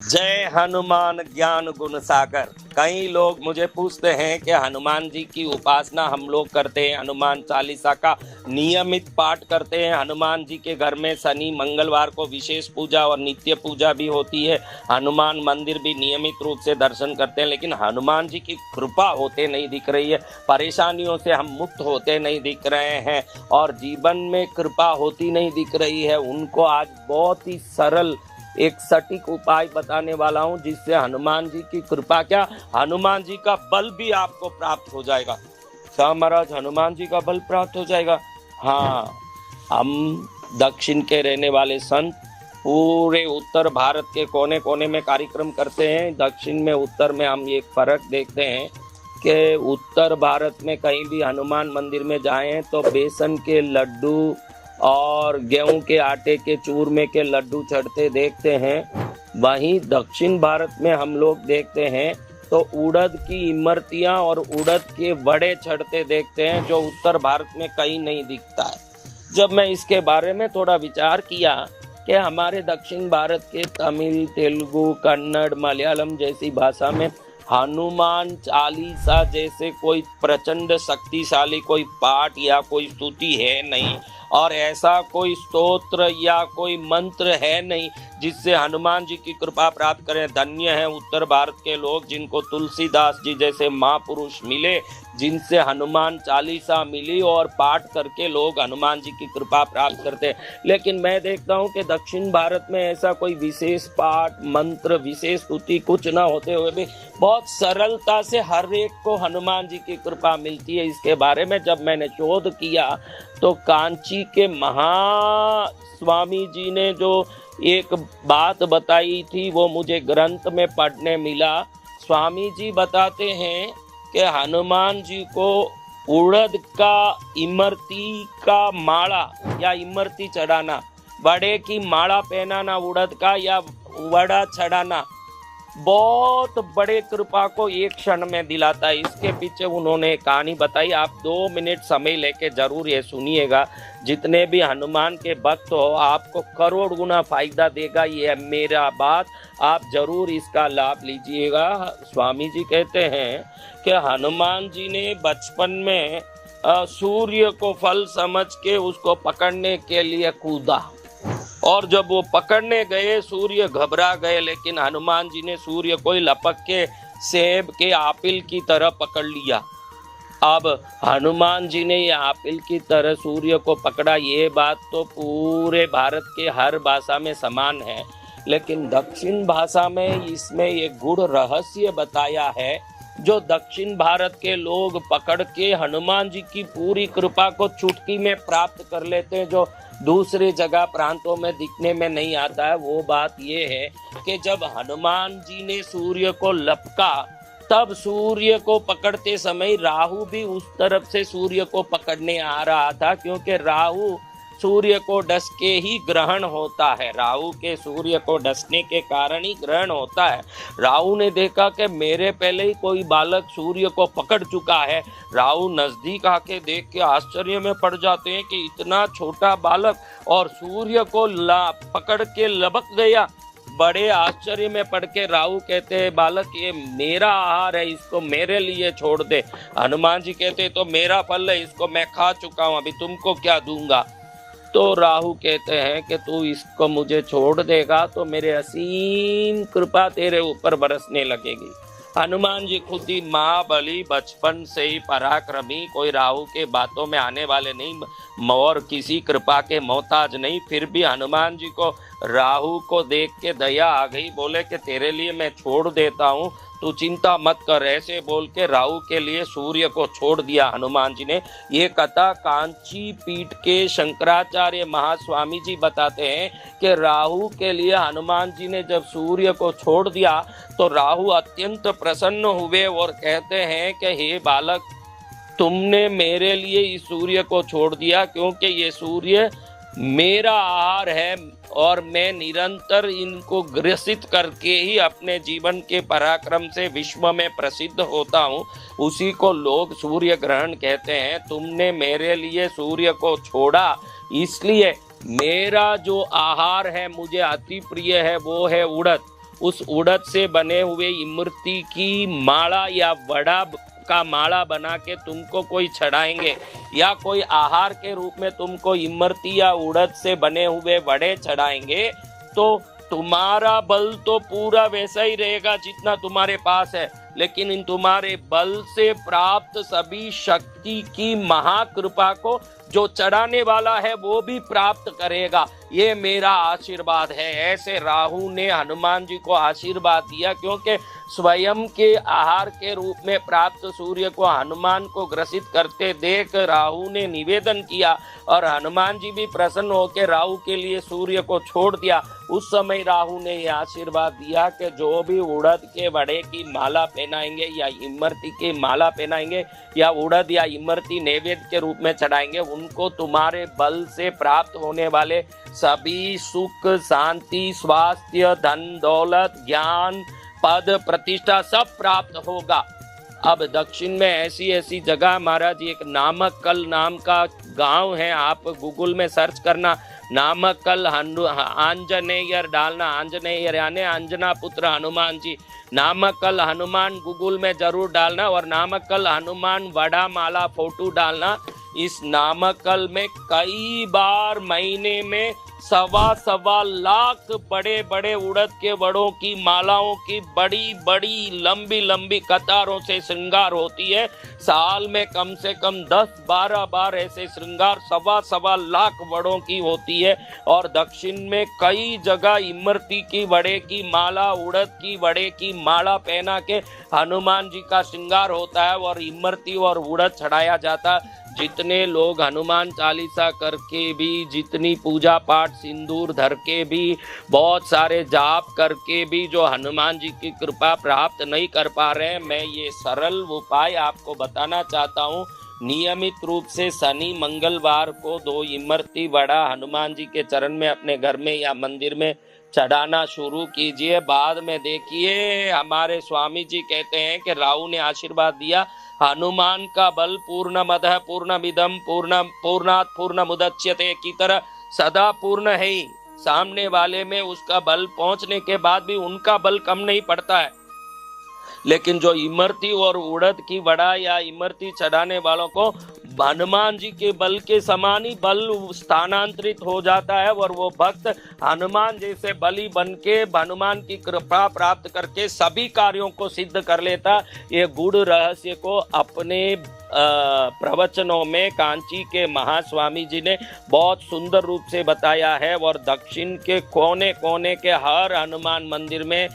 जय हनुमान ज्ञान गुण सागर। कई लोग मुझे पूछते हैं कि हनुमान जी की उपासना हम लोग करते हैं, हनुमान चालीसा का नियमित पाठ करते हैं। हनुमान जी के घर में शनि मंगलवार को विशेष पूजा और नित्य पूजा भी होती है। हनुमान मंदिर भी नियमित रूप से दर्शन करते हैं, लेकिन हनुमान जी की कृपा होते नहीं दिख रही है। परेशानियों से हम मुक्त होते नहीं दिख रहे हैं और जीवन में कृपा होती नहीं दिख रही है। उनको आज बहुत ही सरल एक सटीक उपाय बताने वाला हूं, जिससे हनुमान जी की कृपा क्या, हनुमान जी का बल भी आपको प्राप्त हो जाएगा। क्या महाराज, हनुमान जी का बल प्राप्त हो जाएगा? हाँ, हम दक्षिण के रहने वाले संत पूरे उत्तर भारत के कोने कोने में कार्यक्रम करते हैं। दक्षिण में उत्तर में हम एक फर्क देखते हैं कि उत्तर भारत में कहीं भी हनुमान मंदिर में जाएं तो बेसन के लड्डू और गेहूं के आटे के चूरमे के लड्डू चढ़ते देखते हैं। वहीं दक्षिण भारत में हम लोग देखते हैं तो उड़द की इमरतियां और उड़द के वड़े चढ़ते देखते हैं, जो उत्तर भारत में कहीं नहीं दिखता है। जब मैं इसके बारे में थोड़ा विचार किया कि हमारे दक्षिण भारत के तमिल, तेलुगु, कन्नड़, मलयालम जैसी भाषा में हनुमान चालीसा जैसे कोई प्रचंड शक्तिशाली कोई पाठ या कोई स्तुति है नहीं, और ऐसा कोई स्तोत्र या कोई मंत्र है नहीं जिससे हनुमान जी की कृपा प्राप्त करें। धन्य है उत्तर भारत के लोग जिनको तुलसीदास जी जैसे महापुरुष मिले, जिनसे हनुमान चालीसा मिली और पाठ करके लोग हनुमान जी की कृपा प्राप्त करते हैं। लेकिन मैं देखता हूँ कि दक्षिण भारत में ऐसा कोई विशेष पाठ, मंत्र, विशेष स्तुति कुछ ना होते हुए भी बहुत सरलता से हर एक को हनुमान जी की कृपा मिलती है। इसके बारे में जब मैंने शोध किया तो कांची के महास्वामी जी ने जो एक बात बताई थी वो मुझे ग्रंथ में पढ़ने मिला। स्वामी जी बताते हैं कि हनुमान जी को उड़द का इमरती का माला या इमरती चढ़ाना, वड़े की माला पहनाना उड़द का या वड़ा चढ़ाना बहुत बड़े कृपा को एक क्षण में दिलाता है। इसके पीछे उन्होंने कहानी बताई। आप 2 मिनट समय लेके जरूर ये सुनिएगा। जितने भी हनुमान के भक्त हो आपको करोड़ गुना फायदा देगा, ये मेरा बात, आप जरूर इसका लाभ लीजिएगा। स्वामी जी कहते हैं कि हनुमान जी ने बचपन में सूर्य को फल समझ के उसको पकड़ने के लिए कूदा, और जब वो पकड़ने गए सूर्य घबरा गए, लेकिन हनुमान जी ने सूर्य को लपक के सेब के आपिल की तरह पकड़ लिया। अब हनुमान जी ने ये आपिल की तरह सूर्य को पकड़ा, ये बात तो पूरे भारत के हर भाषा में समान है, लेकिन दक्षिण भाषा में इसमें एक गूढ़ रहस्य बताया है जो दक्षिण भारत के लोग पकड़ के हनुमान जी की पूरी कृपा को चुटकी में प्राप्त कर लेते हैं, जो दूसरी जगह प्रांतों में दिखने में नहीं आता है। वो बात ये है कि जब हनुमान जी ने सूर्य को लपका तब सूर्य को पकड़ते समय राहु भी उस तरफ से सूर्य को पकड़ने आ रहा था, क्योंकि राहु सूर्य को डस के ही ग्रहण होता है। राहु के सूर्य को डसने के कारण ही ग्रहण होता है। राहु ने देखा कि मेरे पहले ही कोई बालक सूर्य को पकड़ चुका है। राहु नजदीक आके देख के आश्चर्य में पड़ जाते हैं कि इतना छोटा बालक और सूर्य को पकड़ के लपक गया। बड़े आश्चर्य में पड़ के राहु कहते हैं, बालक ये मेरा आहार है, इसको मेरे लिए छोड़ दे। हनुमान जी कहते तो मेरा फल है, इसको मैं खा चुका हूँ, अभी तुमको क्या दूंगा। तो राहु कहते हैं कि तू इसको मुझे छोड़ देगा तो मेरे असीम कृपा तेरे ऊपर बरसने लगेगी। हनुमान जी खुद ही महाबली, बचपन से ही पराक्रमी, कोई राहु के बातों में आने वाले नहीं और किसी कृपा के मोहताज नहीं। फिर भी हनुमान जी को राहु को देख के दया आ गई, बोले कि तेरे लिए मैं छोड़ देता हूँ, तू चिंता मत कर। ऐसे बोल के राहु के लिए सूर्य को छोड़ दिया हनुमान जी ने। ये कथा कांची पीठ के शंकराचार्य महास्वामी जी बताते हैं कि राहु के लिए हनुमान जी ने जब सूर्य को छोड़ दिया तो राहु अत्यंत प्रसन्न हुए और कहते हैं कि हे बालक, तुमने मेरे लिए इस सूर्य को छोड़ दिया, क्योंकि ये सूर्य मेरा आहार है और मैं निरंतर इनको ग्रसित करके ही अपने जीवन के पराक्रम से विश्व में प्रसिद्ध होता हूँ। उसी को लोग सूर्य ग्रहण कहते हैं। तुमने मेरे लिए सूर्य को छोड़ा, इसलिए मेरा जो आहार है मुझे अति प्रिय है, वो है उड़द। उस उड़द से बने हुए इमरती की माला या वड़ा का माला बना के तुमको कोई चढ़ाएंगे, या कोई आहार के रूप में तुमको इमरती या उड़द से बने हुए वड़े चढ़ाएंगे, तो तुम्हारा बल तो पूरा वैसा ही रहेगा जितना तुम्हारे पास है, लेकिन इन तुम्हारे बल से प्राप्त सभी शक्ति की महाकृपा को जो चढ़ाने वाला है वो भी प्राप्त करेगा। ये मेरा आशीर्वाद है। ऐसे राहु ने हनुमान जी को आशीर्वाद दिया, क्योंकि स्वयं के आहार के रूप में प्राप्त सूर्य को हनुमान को ग्रसित करते देख राहु ने निवेदन किया, और हनुमान जी भी प्रसन्न होकर राहु के लिए सूर्य को छोड़ दिया। उस समय राहु ने यह आशीर्वाद दिया कि जो भी उड़द के वड़े की माला पहनाएंगे या इमरती की माला पहनाएंगे या उड़द या इमरती नैवेद्य के रूप में चढ़ाएंगे, उनको तुम्हारे बल से प्राप्त होने वाले सभी सुख, शांति, स्वास्थ्य, धन दौलत, ज्ञान, पद, प्रतिष्ठा सब प्राप्त होगा। अब दक्षिण में ऐसी ऐसी जगह, महाराज एक नामक्कल नाम का गांव है, आप गूगल में सर्च करना, नामक्कल आंजनेयर डालना, आंजनेयर यानी अंजना पुत्र हनुमान जी, नामक्कल हनुमान गूगल में जरूर डालना, और नामक्कल हनुमान वड़ा माला फोटो डालना। इस नामक्कल में कई बार महीने में 1.25 लाख बड़े बड़े उड़द के वड़ों की मालाओं की बड़ी बड़ी लंबी लंबी कतारों से श्रृंगार होती है। साल में कम से कम 10-12 बार ऐसे श्रृंगार 1.25 लाख वड़ों की होती है। और दक्षिण में कई जगह इमरती की वड़े की माला, उड़द की वड़े की माला पहना के हनुमान जी का श्रृंगार होता है और इमरती और उड़द चढ़ाया जाता है। जितने लोग हनुमान चालीसा करके भी, जितनी पूजा पाठ सिंदूर धर के भी, बहुत सारे जाप करके भी जो हनुमान जी की कृपा प्राप्त नहीं कर पा रहे हैं, मैं ये सरल उपाय आपको बताना चाहता हूँ। नियमित रूप से शनि मंगलवार को 2 इमरती वड़ा हनुमान जी के चरण में अपने घर में या मंदिर में चढ़ाना शुरू कीजिए। बाद में देखिए, हमारे स्वामी जी कहते हैं कि राहु ने आशीर्वाद दिया, हनुमान का बल पूर्णमदः पूर्णमिदं पूर्णात् पूर्णमुदच्यते की तरह सदा पूर्ण है ही। सामने वाले में उसका बल पहुंचने के बाद भी उनका बल कम नहीं पड़ता है, लेकिन जो इमरती और उड़द की वड़ा या इमरती चढ़ाने वालों को हनुमान जी के बल के समान ही बल स्थानांतरित हो जाता है, और वो भक्त हनुमान जैसे बली बन के हनुमान की कृपा प्राप्त करके सभी कार्यों को सिद्ध कर लेता। ये गूढ़ रहस्य को अपने प्रवचनों में कांची के महास्वामी जी ने बहुत सुंदर रूप से बताया है। और दक्षिण के कोने कोने के हर हनुमान मंदिर में,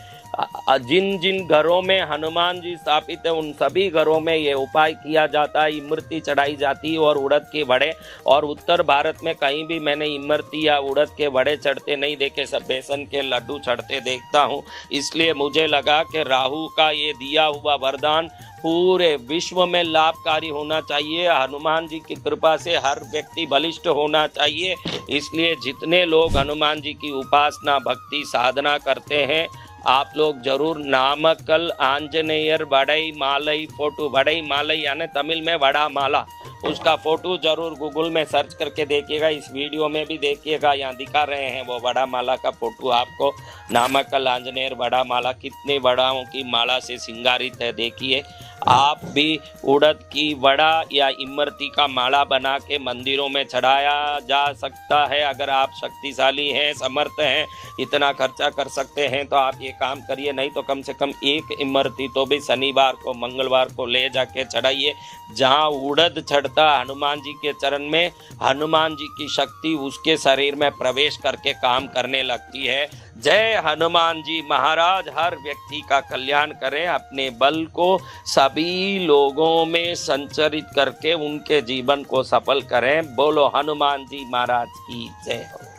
जिन जिन घरों में हनुमान जी स्थापित है, उन सभी घरों में ये उपाय किया जाता है, इमरती चढ़ाई जाती है और उड़द के वड़े। और उत्तर भारत में कहीं भी मैंने इमरती या उड़द के वड़े चढ़ते नहीं देखे, सब बेसन के लड्डू चढ़ते देखता हूँ। इसलिए मुझे लगा कि राहु का ये दिया हुआ वरदान पूरे विश्व में लाभकारी होना चाहिए। हनुमान जी की कृपा से हर व्यक्ति बलिष्ठ होना चाहिए। इसलिए जितने लोग हनुमान जी की उपासना, भक्ति, साधना करते हैं, आप लोग जरूर नामक्कल आंजनेयर वड़ई मालई फोटो, वड़ई मालई यानी तमिल में वड़ा माला, उसका फोटो जरूर गूगल में सर्च करके देखिएगा। इस वीडियो में भी देखिएगा, यहाँ दिखा रहे हैं वो वड़ा माला का फोटो आपको। नामक्कल आंजनेयर वड़ा माला कितने वड़ाओं की माला से श्रृंगारित है, देखिए। आप भी उड़द की वड़ा या इमरती का माला बना के मंदिरों में चढ़ाया जा सकता है। अगर आप शक्तिशाली हैं, समर्थ हैं, इतना खर्चा कर सकते हैं तो आप ये काम करिए। नहीं तो कम से कम 1 इमरती तो भी शनिवार को, मंगलवार को ले जाके चढ़ाइए। जहाँ उड़द चढ़ता हनुमान जी के चरण में, हनुमान जी की शक्ति उसके शरीर में प्रवेश करके काम करने लगती है। जय हनुमान जी महाराज हर व्यक्ति का कल्याण करें, अपने बल को सभी लोगों में संचरित करके उनके जीवन को सफल करें। बोलो हनुमान जी महाराज की जय हो।